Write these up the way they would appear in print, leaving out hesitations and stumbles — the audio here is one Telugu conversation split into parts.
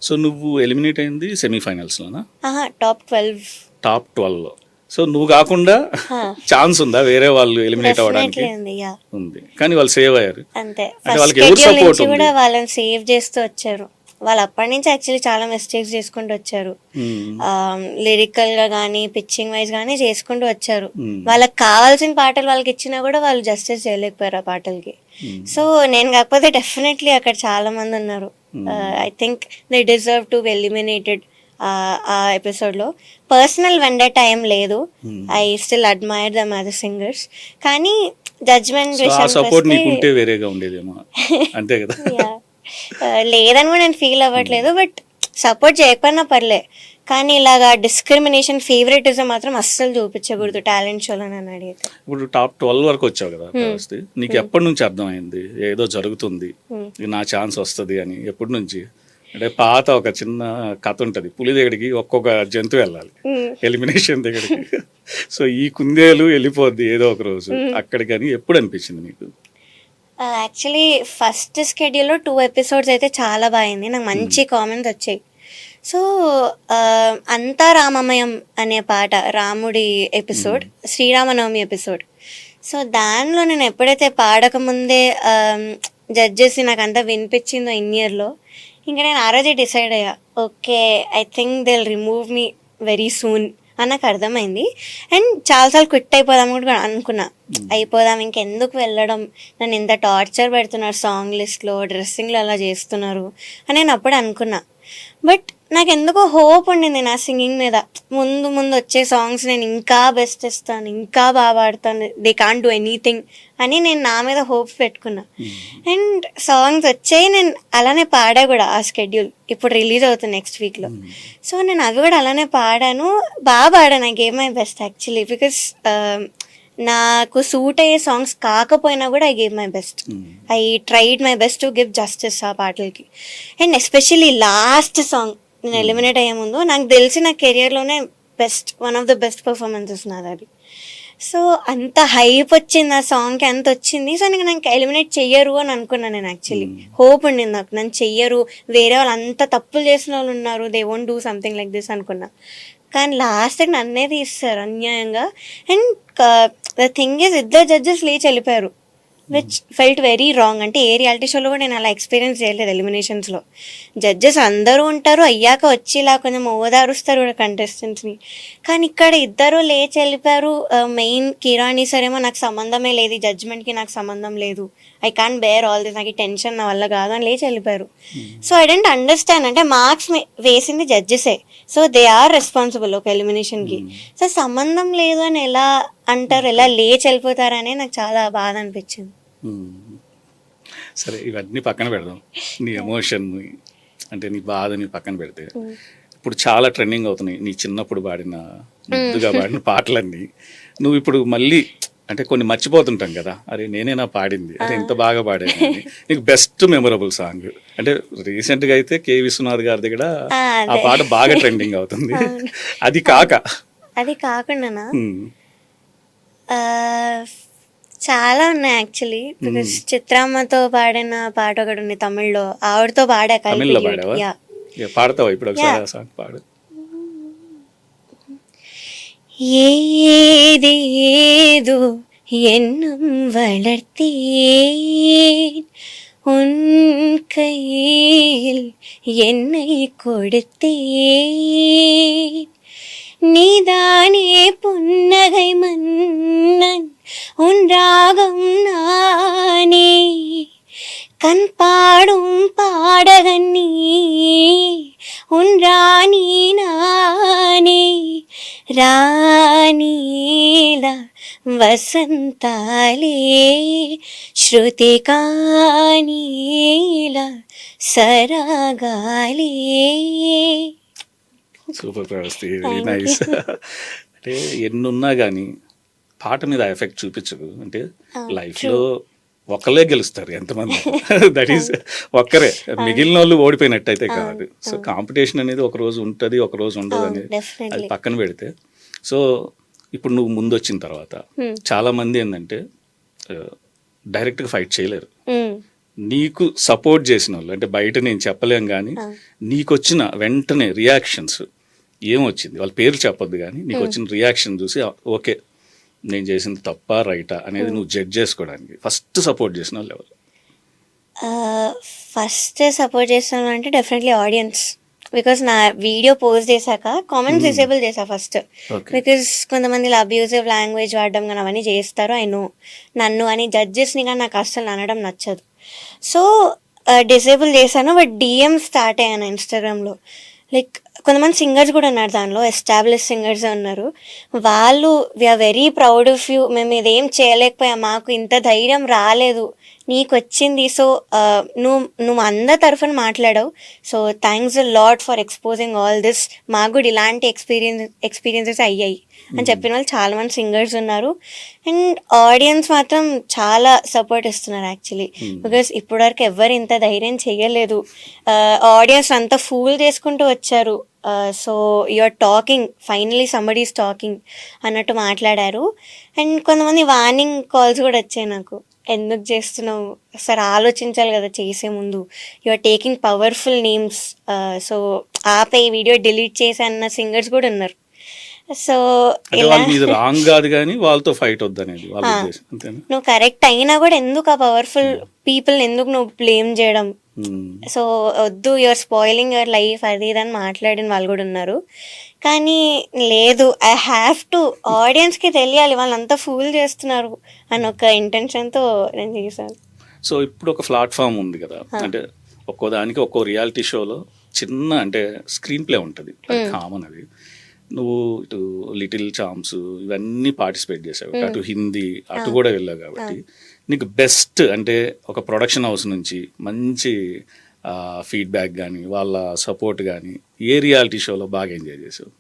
సో నువ్వు ఎలిమినేట్ అయింది సెమీఫైనల్స్లోనా? టాప్ 12లో. సో నువ్వు కాకుండా ఛాన్స్ ఉందా వేరే వాళ్ళు ఎలిమినేట్ అవ్వడానికి? ఉంది, కానీ వాళ్ళు సేవ్ అయ్యారు. అంతే, అంటే వాళ్ళకి ఎవరు సపోర్ట్ ఉంది? కూడా వాళ్ళని సేవ్ చేస్తూ వచ్చారు. వాళ్ళు అప్పటి నుంచి యాక్చువల్లీ చాలా మిస్టేక్స్ చేసుకుంటూ వచ్చారు. లిరికల్ గా కానీ పిచ్చింగ్ వైజ్ కానీ చేసుకుంటూ వచ్చారు. వాళ్ళకి కావాల్సిన పాటలు వాళ్ళకి ఇచ్చినా కూడా వాళ్ళు జస్టిస్ చేయలేకపోయారు ఆ పాటలకి. సో నేను కాకపోతే డెఫినెట్లీ అక్కడ చాలా మంది ఉన్నారు. I think they deserve to be eliminated. ఆ ఎపిసోడ్లో పర్సనల్ వెండేటా ఏం లేదు. I still admire them as singers. కానీ జడ్జ్మెంట్ సపోర్ట్ నీకుంటే వేరేగా ఉండేదేమో, అంతే కదా? లేదని కూడా నేను ఫీల్ అవ్వట్లేదు. బట్ సపోర్ట్ చేయకపోయినా పర్లే, కానీ ఇలాగా డిస్క్రిమినేషన్, ఫేవరెటిజం మాత్రం అస్సలు చూపించకూడదు టాలెంట్ షోలో నన్ను అడిగితే. ఇప్పుడు టాప్ 12 వరకు వచ్చావు కదా, నీకు ఎప్పటి నుంచి అర్థమైంది ఏదో జరుగుతుంది, నా ఛాన్స్ వస్తుంది అని? ఎప్పటి నుంచి? అంటే పాత ఒక చిన్న కథ ఉంటుంది, పులి దగ్గరికి ఒక్కొక్క జంతువు వెళ్ళాలి ఎలిమినేషన్ దగ్గరికి. సో ఈ కుందేలు వెళ్ళిపోద్ది ఏదో ఒక రోజు అక్కడికి అని ఎప్పుడు అనిపించింది నీకు? యాక్చువల్లీ ఫస్ట్ స్కెడ్యూల్లో 2 ఎపిసోడ్స్ అయితే చాలా బాగుంది, నాకు మంచి కామెంట్స్ వచ్చాయి. సో అంతా రామమయం అనే పాట రాముడి ఎపిసోడ్, శ్రీరామనవమి ఎపిసోడ్. సో దానిలో నేను ఎప్పుడైతే పాడకముందే జడ్జెస్ నాకు అంతా వినిపించిందో ఇన్ ఇయర్లో, ఇంకా నేను ఆ రోజే డిసైడ్ అయ్యా, okay I think they will remove me very soon అని నాకు అర్థమైంది. అండ్ చాలాసార్లు క్విట్ అయిపోదాం కూడా అనుకున్నా, అయిపోదాం ఇంకెందుకు వెళ్ళడం, నన్ను ఇంత టార్చర్ పెడుతున్నారు సాంగ్ లిస్ట్లో, డ్రెస్సింగ్లో అలా చేస్తున్నారు అని నేను అప్పుడు అనుకున్నా. బట్ నాకు ఎందుకో హోప్ ఉండింది నా సింగింగ్ మీద, ముందు ముందు వచ్చే సాంగ్స్ నేను ఇంకా బెస్ట్ ఇస్తాను, ఇంకా బాగా పాడతాను, దే కాంట్ డూ ఎనీథింగ్ అని నేను నా మీద హోప్స్ పెట్టుకున్నా. అండ్ సాంగ్స్ వచ్చాయి, నేను అలానే పాడా కూడా. ఆ స్కెడ్యూల్ ఇప్పుడు రిలీజ్ అవుతుంది నెక్స్ట్ వీక్లో. సో నేను అవి కూడా అలానే పాడాను, బాగా పాడాను. I gave my best actually, because నాకు సూట్ అయ్యే సాంగ్స్ కాకపోయినా కూడా I gave my best. I tried my best to give justice ఆ పాటలకి. అండ్ ఎస్పెషల్లీ లాస్ట్ సాంగ్ నేను ఎలిమినేట్ అయ్యే ముందు నాకు తెలిసి నా కెరియర్లోనే best, one of the best performances నాది అది. సో అంత హైప్ వచ్చింది ఆ సాంగ్కి, అంత వచ్చింది. సో నాకు ఎలిమినేట్ చెయ్యరు అని అనుకున్నాను నేను. యాక్చువల్లీ హోప్ ఉండింది నాకు, నన్ను చెయ్యరు, వేరే వాళ్ళు అంత తప్పులు చేసిన వాళ్ళు ఉన్నారు, they won't do something like this అనుకున్నా. కానీ లాస్ట్కి నన్నే తీస్తారు అన్యాయంగా. అండ్ ద థింగ్ ఈజ్ ఇద్దరు జడ్జెస్ లేచి వెళ్ళిపోయారు, విచ్ ఫెల్ట్ వెరీ రాంగ్. అంటే ఏ రియాలిటీ షోలో కూడా నేను అలా ఎక్స్పీరియన్స్ చేయలేదు ఎలిమినేషన్స్లో. జడ్జెస్ అందరూ ఉంటారు, అయ్యాక వచ్చి ఇలా కొంచెం ఓదారుస్తారు కూడా కంటెస్టెంట్స్ని. కానీ ఇక్కడ ఇద్దరు లేచి వెళ్ళిపోయారు. మెయిన్ కిరాణి సరేమో నాకు సంబంధమే లేదు, ఈ జడ్జ్మెంట్కి నాకు సంబంధం లేదు, I can't bear all this, నాకు ఈ టెన్షన్ నా వల్ల కాదు అని లేచి వెళ్ళిపోయారు. So I don't understand. అంటే మార్క్స్ వేసింది జడ్జెసే, సో దే ఆర్ రెస్పాన్సిబుల్ ఒక ఎలిమినేషన్కి. సో సంబంధం లేదు అని ఎలా అంటారు, ఎలా లేచి వెళ్ళిపోతారనే నాకు చాలా బాధ అనిపించింది. సరే ఇవన్నీ పక్కన పెడదాం, నీ ఎమోషన్ అంటే నీ బాధని పక్కన పెడితే, ఇప్పుడు చాలా ట్రెండింగ్ అవుతున్నాయి నీ చిన్నప్పుడు పాడిన, ముద్దుగా పాడిన పాటలన్నీ. నువ్వు ఇప్పుడు మళ్ళీ అంటే కొన్ని మర్చిపోతుంటాం కదా, అరే నేనేనా పాడింది, అరే ఇంత బాగా పాడాను అని. నీకు బెస్ట్ మెమొరబుల్ సాంగ్ అంటే రీసెంట్గా అయితే కె విశ్వనాథ్ గారి దగ్గర ఆ పాట బాగా ట్రెండింగ్ అవుతుంది. అది కాకుండా చాలా ఉన్నాయి యాక్చువల్లీ. బికాస్ చిత్రామ్మతో పాడిన పాట ఒకటి ఉంది తమిళ్లో, ఆవిడతో పాడా. పాడతావా ఇప్పుడు ఒకసారి సాంగ్ పాడు. ஏதேதோ எண்ணம் வளர்த்தேன், உன் கையில் என்னை கொடுத்தேன், நீதானே புன்னகை மன்னன், உன் ராகம் நானே, கண் பாடும் பாடகன் நீ, உன் ராணி நானே, రాణీలా వసంతాలే శృతి కానీలా సరాగాలే. Super Pravasti, very nice. అంటే ఎన్నున్నా కానీ పాట మీద ఎఫెక్ట్ చూపించదు. అంటే లైఫ్లో ఒక్కలే గెలుస్తారు ఎంతమంది, దట్ ఈస్ ఒక్కరే, మిగిలిన వాళ్ళు ఓడిపోయినట్టు అయితే కాదు. సో కాంపిటీషన్ అనేది ఒక రోజు ఉంటుంది, ఒక రోజు ఉండదు అనేది అది పక్కన పెడితే. సో ఇప్పుడు నువ్వు ముందు వచ్చిన తర్వాత చాలా మంది ఏంటంటే డైరెక్ట్గా ఫైట్ చేయలేరు, నీకు సపోర్ట్ చేసిన వాళ్ళు అంటే బయట నేను చెప్పలేం కానీ నీకు వచ్చిన వెంటనే రియాక్షన్స్ ఏమొచ్చింది, వాళ్ళ పేరు చెప్పొద్దు కానీ నీకు వచ్చిన రియాక్షన్ చూసి ఓకే నేను చేసింది తప్ప రైటా అనేది నువ్వు జడ్జ్ చేసుకోవడానికి ఫస్ట్ సపోర్ట్ చేసిన వాళ్ళు ఎవరు? ఫస్ట్ సపోర్ట్ చేస్తాను అంటే డెఫినెట్లీ ఆడియన్స్. బికాస్ నా వీడియో పోస్ట్ చేశాక కామెంట్స్ డిసేబుల్ చేశా ఫస్ట్. బికాస్ కొంతమంది అబ్యూజివ్ లాంగ్వేజ్ వాడడం కానీ అవన్నీ చేస్తారు. ఐ నో నన్ను అని జడ్జెస్ని కానీ నాకు అస్సలు అనడం నచ్చదు. సో డిసేబుల్ చేశాను. బట్ డిఎం స్టార్ట్ అయ్యాను ఇన్స్టాగ్రామ్లో. లైక్ కొంతమంది సింగర్స్ కూడా ఉన్నారు దానిలో, ఎస్టాబ్లిష్ సింగర్స్ ఉన్నారు. వాళ్ళు we are very proud of you, మేము ఇదేం చేయలేకపోయాం, మాకు ఇంత ధైర్యం రాలేదు, నీకు వచ్చింది. సో నువ్వు అందరి తరఫున మాట్లాడావు. So thanks a lot for exposing all this. మాకు కూడా ఇలాంటి ఎక్స్పీరియన్సెస్ అయ్యాయి అని చెప్పిన వాళ్ళు చాలా మంది సింగర్స్ ఉన్నారు. అండ్ ఆడియన్స్ మాత్రం చాలా సపోర్ట్ ఇస్తున్నారు యాక్చువల్లీ. బికాస్ ఇప్పటివరకు ఎవరు ఇంత ధైర్యం చేయలేదు. ఆడియన్స్ అంతా ఫూల్ చేసుకుంటూ వచ్చారు. So you are talking, finally somebody is talking అన్నట్టు మాట్లాడారు. అండ్ కొంతమంది వార్నింగ్ కాల్స్ కూడా వచ్చాయి నాకు, ఎందుకు చేస్తున్నావు, సరే ఆలోచించాలి కదా చేసే ముందు, you are taking powerful names, so ఆపే వీడియో డిలీట్ చేసి అన్న సింగర్స్ కూడా ఉన్నారు. సో ఇలా రాంగ్ కాదు కానీ వాళ్ళతో ఫైట్ వద్దనేది వాళ్ళ ఉద్దేశం, అంతేనా? నువ్వు కరెక్ట్ అయినా కూడా ఎందుకు ఆ పవర్ఫుల్ పీపుల్ ఎందుకు నువ్వు బ్లేమ్ చేయడం, సో వద్దు, యువర్ స్పాయిలింగ్ యువర్ లైఫ్ అది ఇది అని మాట్లాడిన వాళ్ళు కూడా ఉన్నారు. కానీ లేదు, ఐ హ్యావ్ టు, ఆడియన్స్కి తెలియాలి వాళ్ళంతా ఫూల్ చేస్తున్నారు అని ఒక ఇంటెన్షన్తో నేను చేశాను. సో ఇప్పుడు ఒక ప్లాట్ఫామ్ ఉంది కదా, అంటే ఒక్కో దానికి ఒక్కో రియాలిటీ షోలో చిన్న అంటే స్క్రీన్ ప్లే ఉంటుంది, కామన్. అది నువ్వు ఇటు లిటిల్ ఛాంప్స్ ఇవన్నీ పార్టిసిపేట్ చేసావు, అటు హిందీ అటు కూడా వెళ్ళావు కాబట్టి నీకు బెస్ట్ అంటే ఒక ప్రొడక్షన్ హౌస్ నుంచి మంచి ఫీడ్బ్యాక్ కానీ వాళ్ళ సపోర్ట్ కానీ ఏ రియాలిటీ షోలో బాగా ఎంజాయ్ చేసావు?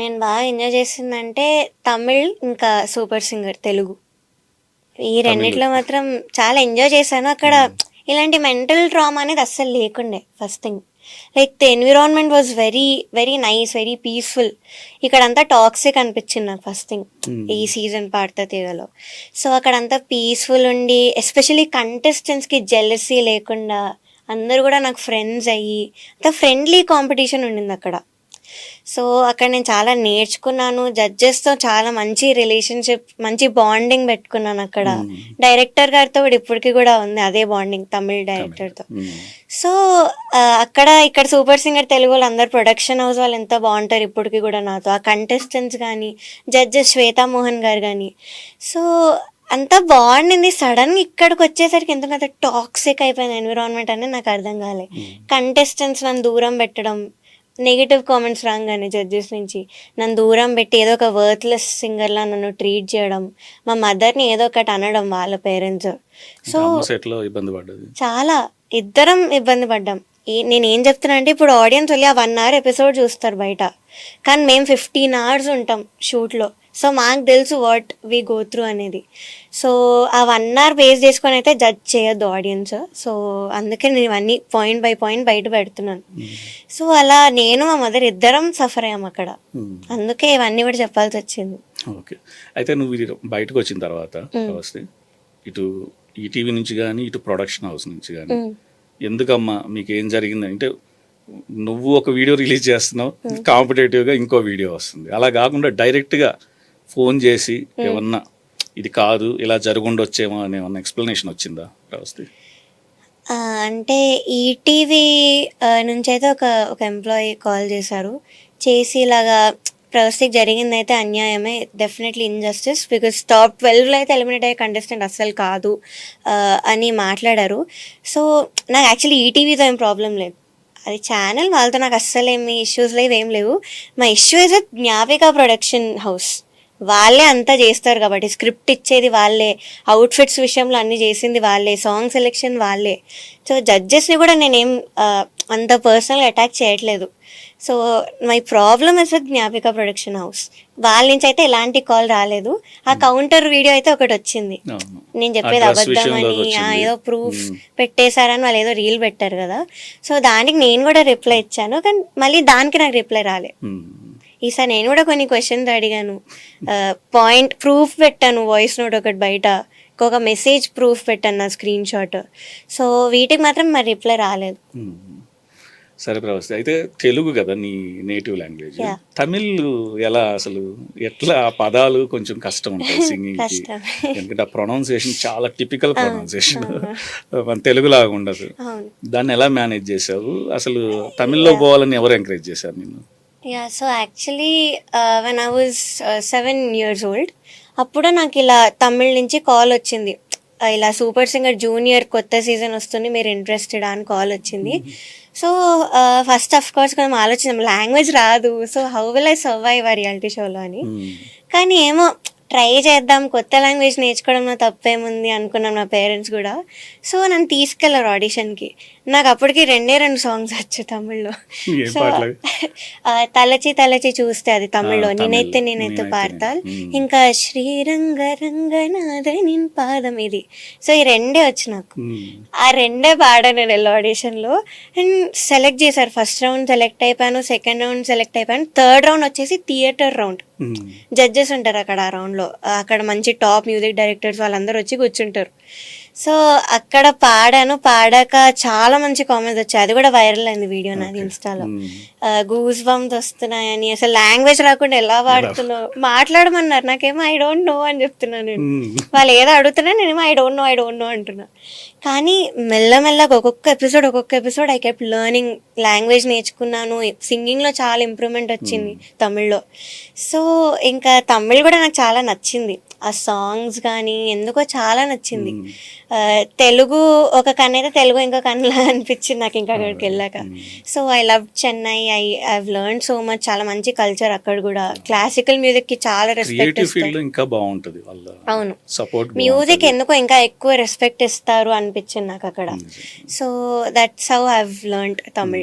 నేను బాగా ఎంజాయ్ చేసిందంటే తమిళ్, ఇంకా సూపర్ సింగర్ తెలుగు, ఈ రెండిట్లో మాత్రం చాలా ఎంజాయ్ చేశాను. అక్కడ ఇలాంటి మెంటల్ ట్రామా అనేది అస్సలు లేకుండే. First thing, like the environment was very very nice, very peaceful. ఇక్కడంతా టాక్సిక్ అనిపించింది నాకు ఫస్ట్ థింగ్ ఈ సీజన్ పాడతా తీగలో. సో అక్కడంతా పీస్ఫుల్ ఉండి, ఎస్పెషలీ కంటెస్టెంట్స్కి జెలసీ లేకుండా అందరూ కూడా నాకు ఫ్రెండ్స్ అయ్యి అంత ఫ్రెండ్లీ కాంపిటీషన్ ఉండింది అక్కడ. సో అక్కడ నేను చాలా నేర్చుకున్నాను. జడ్జెస్తో చాలా మంచి రిలేషన్షిప్, మంచి బాండింగ్ పెట్టుకున్నాను అక్కడ. డైరెక్టర్ గారితో కూడా ఇప్పటికీ కూడా ఉంది అదే బాండింగ్, తమిళ్ డైరెక్టర్తో. సో ఇక్కడ సూపర్ సింగర్ తెలుగు వాళ్ళు అందరు ప్రొడక్షన్ హౌస్ వాళ్ళు ఎంత బాగుంటారు ఇప్పటికీ కూడా నాతో. ఆ కంటెస్టెంట్స్ కానీ, జడ్జెస్ శ్వేతా మోహన్ గారు కానీ, సో అంతా బాగుండింది. సడన్గా ఇక్కడికి వచ్చేసరికి ఎందుకు అంత టాక్సిక్ అయిపోయింది ఎన్విరాన్మెంట్ అనేది నాకు అర్థం కాలే. కంటెస్టెంట్స్ నన్ను దూరం పెట్టడం, నెగిటివ్ కామెంట్స్ రాగానే జడ్జెస్ నుంచి నన్ను దూరం పెట్టి ఏదో ఒక వర్త్లెస్ సింగర్లా నన్ను ట్రీట్ చేయడం, మా మదర్ని ఏదో ఒకటి అనడం వాళ్ళ పేరెంట్స్. సో చాలా ఇద్దరం ఇబ్బంది పడ్డాం. నేను ఏం చెప్తున్నా అంటే ఇప్పుడు ఆడియన్స్ వెళ్ళి ఆ 1 hour ఎపిసోడ్ చూస్తారు బయట, కానీ మేము 15 hours ఉంటాం షూట్లో. సో మాకు తెలుసు వాట్ వీ గో త్రూ అనేది. సో ఆ 1 hour బేస్ చేసుకొని అయితే జడ్జ్ చేయొద్దు ఆడియన్స్. సో అందుకే నేను ఇవన్నీ పాయింట్ బై పాయింట్ బయట పెడుతున్నాను. సో అలా నేను మా మదర్ ఇద్దరం సఫర్ అయ్యాం అక్కడ, అందుకే ఇవన్నీ కూడా చెప్పాల్సి వచ్చింది. ఓకే, అయితే నువ్వు ఇది బయటకు వచ్చిన తర్వాత వస్తే ఇటు ఈటీవీ నుంచి కానీ ఇటు ప్రొడక్షన్ హౌస్ నుంచి కానీ ఎందుకమ్మా మీకు ఏం జరిగింది అంటే, నువ్వు ఒక వీడియో రిలీజ్ చేస్తున్నావు, కాంపిటేటివ్గా ఇంకో వీడియో వస్తుంది, అలా కాకుండా డైరెక్ట్గా ఫోన్ చేసి ఏమన్నా ఇది కాదు ఇలా జరుగుండొచ్చేమో అని ఏమన్నా ఎక్స్ప్లెనేషన్ వచ్చిందా ప్రవస్తి? అంటే ఈటీవీ నుంచి అయితే ఒక ఎంప్లాయీ కాల్ చేశారు, చేసి ఇలాగా ప్రవస్తికి జరిగింది అయితే అన్యాయమే, డెఫినెట్లీ ఇన్జస్టిస్, బికాస్ టాప్ 12లో అయితే ఎలిమినేట్ అయ్యే కంటెస్టెంట్ అస్సలు కాదు అని మాట్లాడారు. సో నాకు యాక్చువల్లీ ఈటీవీతో ఏం ప్రాబ్లం లేదు, అది ఛానల్, వాళ్ళతో నాకు అస్సలు ఏమి ఇష్యూస్ లేవు, ఏం లేవు. మా issue is Gnapika production house, వాళ్ళే అంతా చేస్తారు కాబట్టి, స్క్రిప్ట్ ఇచ్చేది వాళ్ళే, అవుట్ఫిట్స్ విషయంలో అన్నీ చేసింది వాళ్ళే, సాంగ్ సెలెక్షన్ వాళ్ళే. సో జడ్జెస్ని కూడా నేనేం అంత పర్సనల్గా అటాక్ చేయట్లేదు. So my problem is with Gnapika production house. వాళ్ళ నుంచి అయితే ఎలాంటి కాల్ రాలేదు. ఆ కౌంటర్ వీడియో అయితే ఒకటి వచ్చింది, నేను చెప్పేది అబద్ధమని, ఏదో ప్రూఫ్ పెట్టేశారని వాళ్ళు ఏదో రీల్ పెట్టారు కదా. సో దానికి నేను కూడా రిప్లై ఇచ్చాను, కానీ మళ్ళీ దానికి నాకు రిప్లై రాలే. ఈసారి నేను కూడా కొన్ని క్వశ్చన్స్ అడిగాను, పాయింట్ ప్రూఫ్ పెట్టాను, వాయిస్ నోట్ ఒకటి బయట ఎక్కువగా మెసేజ్ ప్రూఫ్ పెట్టాను నా స్క్రీన్ షాట్. సో వీటికి మాత్రం మరి రిప్లై రాలేదు. సరే ప్రవస్తి, అయితే తెలుగు కదా నీ నేటివ్ లాంగ్వేజ్, Yeah. తమిళ్ ఎలా అసలు ఎట్లా? ఆ పదాలు కొంచెం కష్టం ఉంటాయి సింగింగ్ కి, కష్టం. ఎందుకంటే ఆ ప్రొనౌన్సియేషన్ చాలా టిపికల్ ప్రొనౌన్సియేషన్, మన తెలుగులాగా ఉండదు. అవును. దాన్ని ఎలా మేనేజ్ చేసావు? అసలు తమిళ్లో పోవాలని ఎవరు ఎంకరేజ్ చేశారు నిన్ను? Yeah, so actually when I was 7 years old అప్పుడు నాకు ఇలా తమిళ్ నుంచి కాల్ వచ్చింది. ఇలా సూపర్ సింగర్ జూనియర్ కొత్త సీజన్ వస్తుంది, మీరు ఇంట్రెస్టెడ్ అని కాల్ వచ్చింది. సో ఫస్ట్ ఆఫ్ కోర్స్ మనం ఆలోచించాం, లాంగ్వేజ్ రాదు, so how will I survive ఆ రియాలిటీ షోలో అని. కానీ ఏమో ట్రై చేద్దాం, కొత్త లాంగ్వేజ్ నేర్చుకోవడంలో తప్పేముంది అనుకున్నాం నా పేరెంట్స్ కూడా. సో నన్ను తీసుకెళ్లారు ఆడిషన్కి. నాకు అప్పటికి 2 సాంగ్స్ వచ్చు తమిళ్లో. ఏం సో పాటలు? తలచి తలచి చూస్తే అది తమిళ్లో, తమిళ్. నేనైతే నేనైతే పాడతాల్. మ్మ్. ఇంకా శ్రీరంగ రంగనాథ నిన్ పాదం, ఇది. సో ఈ 2 వచ్చు నాకు. ఆ 2 పాడాను నేను వెళ్ళి ఆడిషన్లో. అండ్ సెలెక్ట్ చేశారు. ఫస్ట్ రౌండ్ సెలెక్ట్ అయిపోయాను, సెకండ్ రౌండ్ సెలెక్ట్ అయిపోయాను, థర్డ్ రౌండ్ వచ్చేసి థియేటర్ రౌండ్. జడ్జెస్ ఉంటారు అక్కడ ఆ రౌండ్లో, అక్కడ మంచి టాప్ మ్యూజిక్ డైరెక్టర్స్ వాళ్ళందరూ వచ్చి కూర్చుంటారు. సో అక్కడ పాడాను. పాడాక చాలా మంచి కామెంట్స్ వచ్చాయి, అది కూడా వైరల్ అయింది వీడియో నాది ఇన్స్టాలో. గూస్ బంప్స్ వస్తున్నాయని, అసలు లాంగ్వేజ్ రాకుండా ఎలా పాడుతున్నావు, మాట్లాడమన్నారు. నాకేమో ఐ డోంట్ నో అని చెప్తున్నాను నేను. వాళ్ళు ఏదో అడుగుతున్నా, నేనేమో ఐ డోంట్ నో అంటున్నా. కానీ మెల్లమెల్లగా ఒక్కొక్క episode I kept learning, language నేర్చుకున్నాను. సింగింగ్లో చాలా ఇంప్రూవ్మెంట్ వచ్చింది తమిళ్లో. సో ఇంకా తమిళ్ కూడా నాకు చాలా నచ్చింది, ఆ సాంగ్స్ కానీ ఎందుకో చాలా నచ్చింది. తెలుగు ఒక కన్ను అయితే తెలుగు ఇంకో కన్నులా అనిపించింది నాకు ఇంకా అక్కడికి వెళ్ళాక. So I love Chennai, I learn so much. చాలా మంచి కల్చర్ అక్కడ కూడా. క్లాసికల్ మ్యూజిక్ కి చాలా రెస్పెక్ట్ క్రియేటివ్ ఫీల్డ్ ఇస్తారు. ఇంకా బాగుంటది వాళ్ళ అవును, సపోర్ట్. మ్యూజిక్ ఎందుకో ఇంకా ఎక్కువ రెస్పెక్ట్ ఇస్తారు అనిపించింది నాకు అక్కడ. So that's how I have learned Tamil.